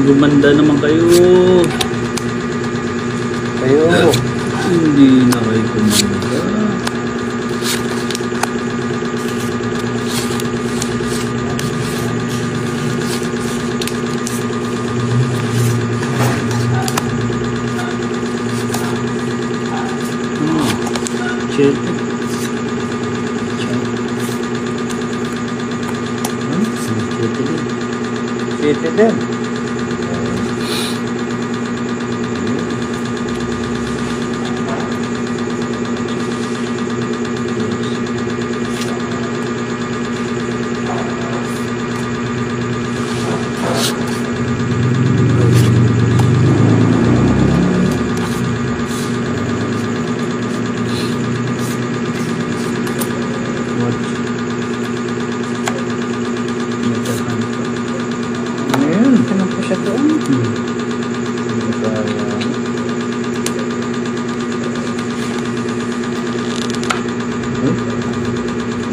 Gumanda naman kayo. Hindi na kayo gumanda. Shit. Shit din.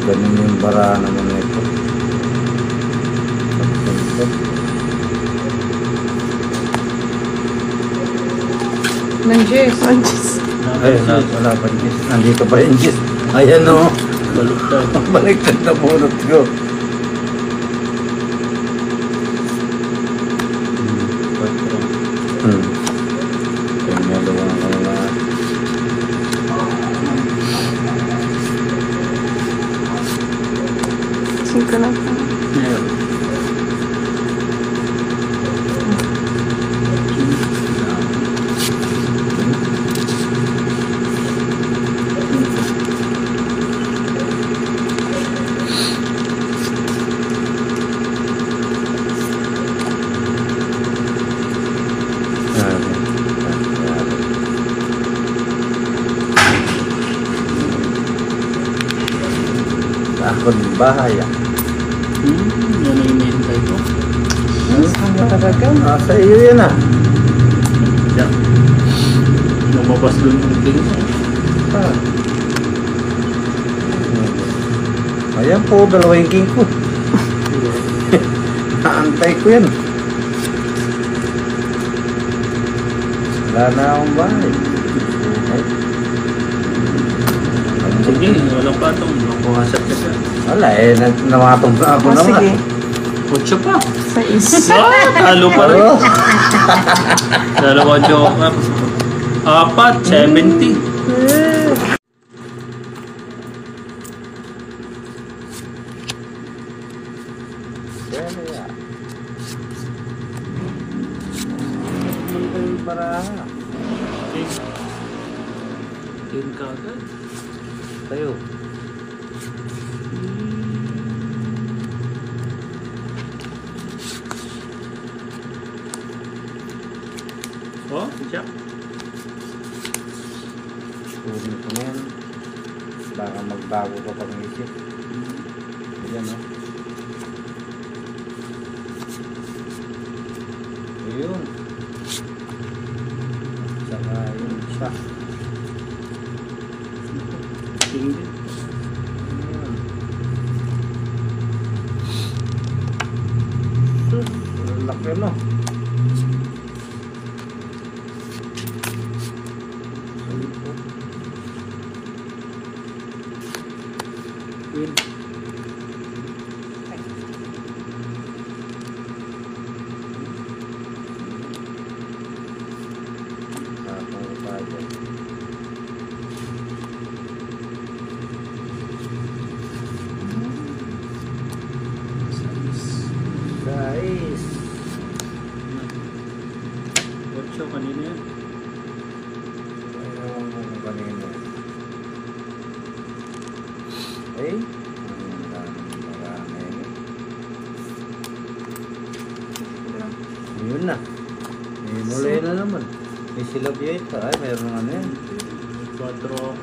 Ganun yung bara naman ito. Nandiyan. Ay, wala pa yung Jis. Nandito pa yung Jis. Ayan o. Baliktad. Baliktad na bunot ko. Singko na pa. Ako ng bahay. Yan ang inihintay ko. Sama talaga. Nasa iyo yan ah. Yan. Lumabas doon yung king. Ayan po, dalawa yung king ko. Naantay ko yan. Wala na akong bahay. Sige, walang patong. Makuhasap ka siya. Wala eh, namatong na ako naman. Sige. 8 pa. 6. Talo pa rin. Dalawa joker. 4, 70. King ka agad. Tayo. Oh, siya. Tuloy ko na yan. Baka magbago ka pag isip. Ayan o. Ayun. Saka yun siya. King din. Ayan. Sus, laki no. Queen. Guys. 8 kanina yan. Ayaw mo kung kanino. Eh? Marami. Yun na. May muli na naman. May silab yun ito. Ay, mayroon ano yan. 4 ako.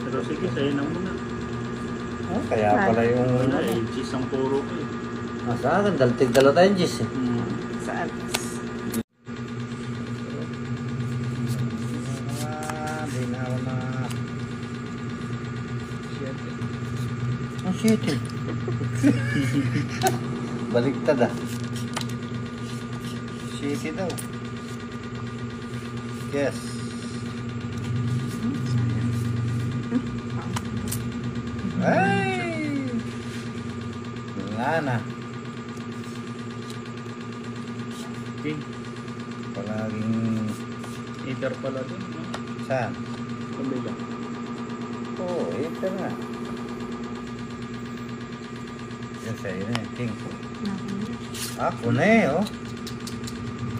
Pero sige, sa'yo na muna. Ah, kaya pala yung... Wala eh, cheese ang puro ko eh. Sa akin, dalawa tayong G's eh. Saan? Di na ako na... 7. Ang 7. Baliktad ah. 7. Sisi daw. Yes. Ay! Wala na. King. Palaging... Either pala dun, no? Saan? Kabila. Oo, ito na. Yan sa'yo na eh, King. Ako na eh, oh.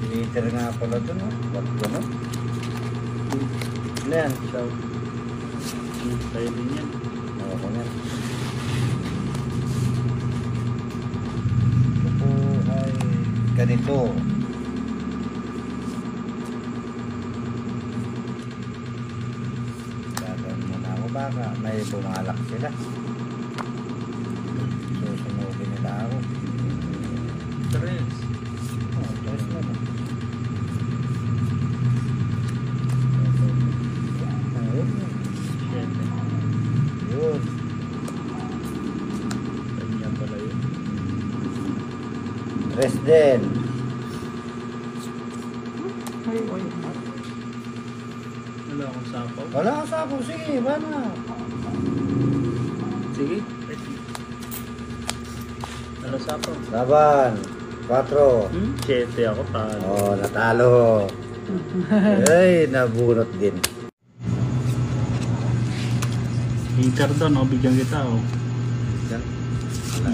Later nga pala dun, oh. Ba't gano'n? Ano yan? Ikaw. Tayo din yan. Ako yan. Ito po ay ganito. Gagawin muna ako baka may bumalak sila. Susunugin nila ako. Tres. Oh, tres naman. Ayun. Siyete. Yun. Kanya pala yun. Tres din. Ay, ay. Wala akong sapaw. Wala ka sapo. Sige, ba na? Sige. Wala sapaw. Laban. 4. Siyete ako talo. Oh, natalo. Ay, nabunot din. Hater daw, no? Bigyan kita, oh. Yan. Wala.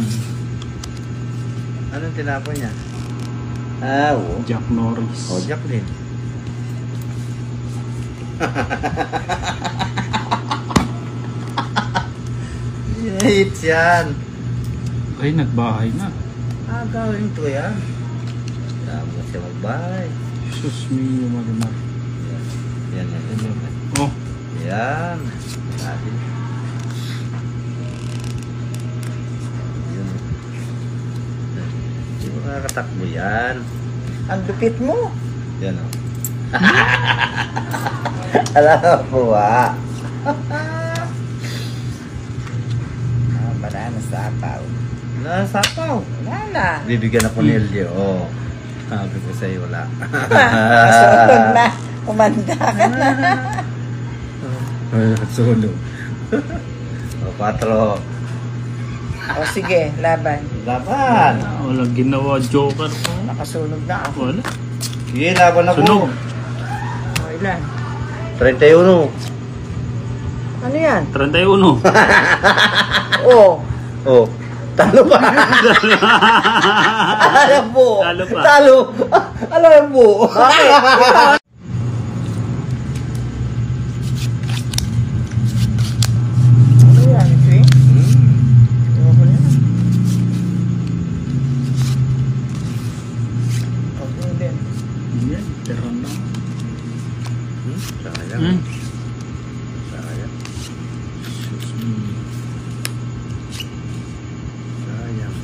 Anong tinapon niya? Ah, oo. Jack Norris. Oh, Jack din. Hits yan. Ay, nagbahay na. Ah, gawin to yan. Kaya mo siya magbahay. Sus, may marimar. Yan, yan, yan, yan. Oh, Yan. Natin. Yun. Hindi mo nakakatakbo yan. Ang lupit mo. Yan o. Alam mo po ah. Wala na sa apaw. Nasapaw. Wala na. Bibigyan ako ni Elio. Oh. Sabi ko sa'yo wala. Masunod na. Kumanda ka na. Sunog. O, 4. O sige, laban. Laban. walang ginawa joker ko. Nakasunog na ako. Wala. Sige, laban na po. Sunog. O ilan? 31. Ano yan? 31. O. Oh. Talo pa. Alam mo. Talo pa. Talo. Alam mo. Ano yan, Jay? Ewan ko na. Okay din. Yan, teron na. Sayang. Sayang. Sus, me. Sayang.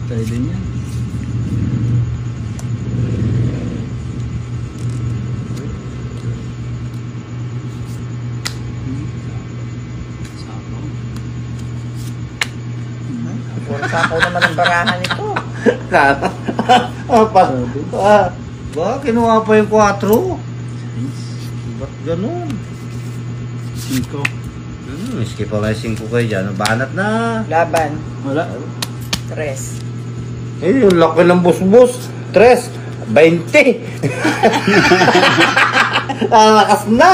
Tayo din yan. Sapaw. Puro sakaw naman ang barahan ito. Ba, kinuha pa yung 4. Ba't ganun? 5. Miski pa may 5 kayo dyan. Banat na. Laban. Wala. 3. Eh, yung laki ng bus-bus. 3. 20. Lakas na.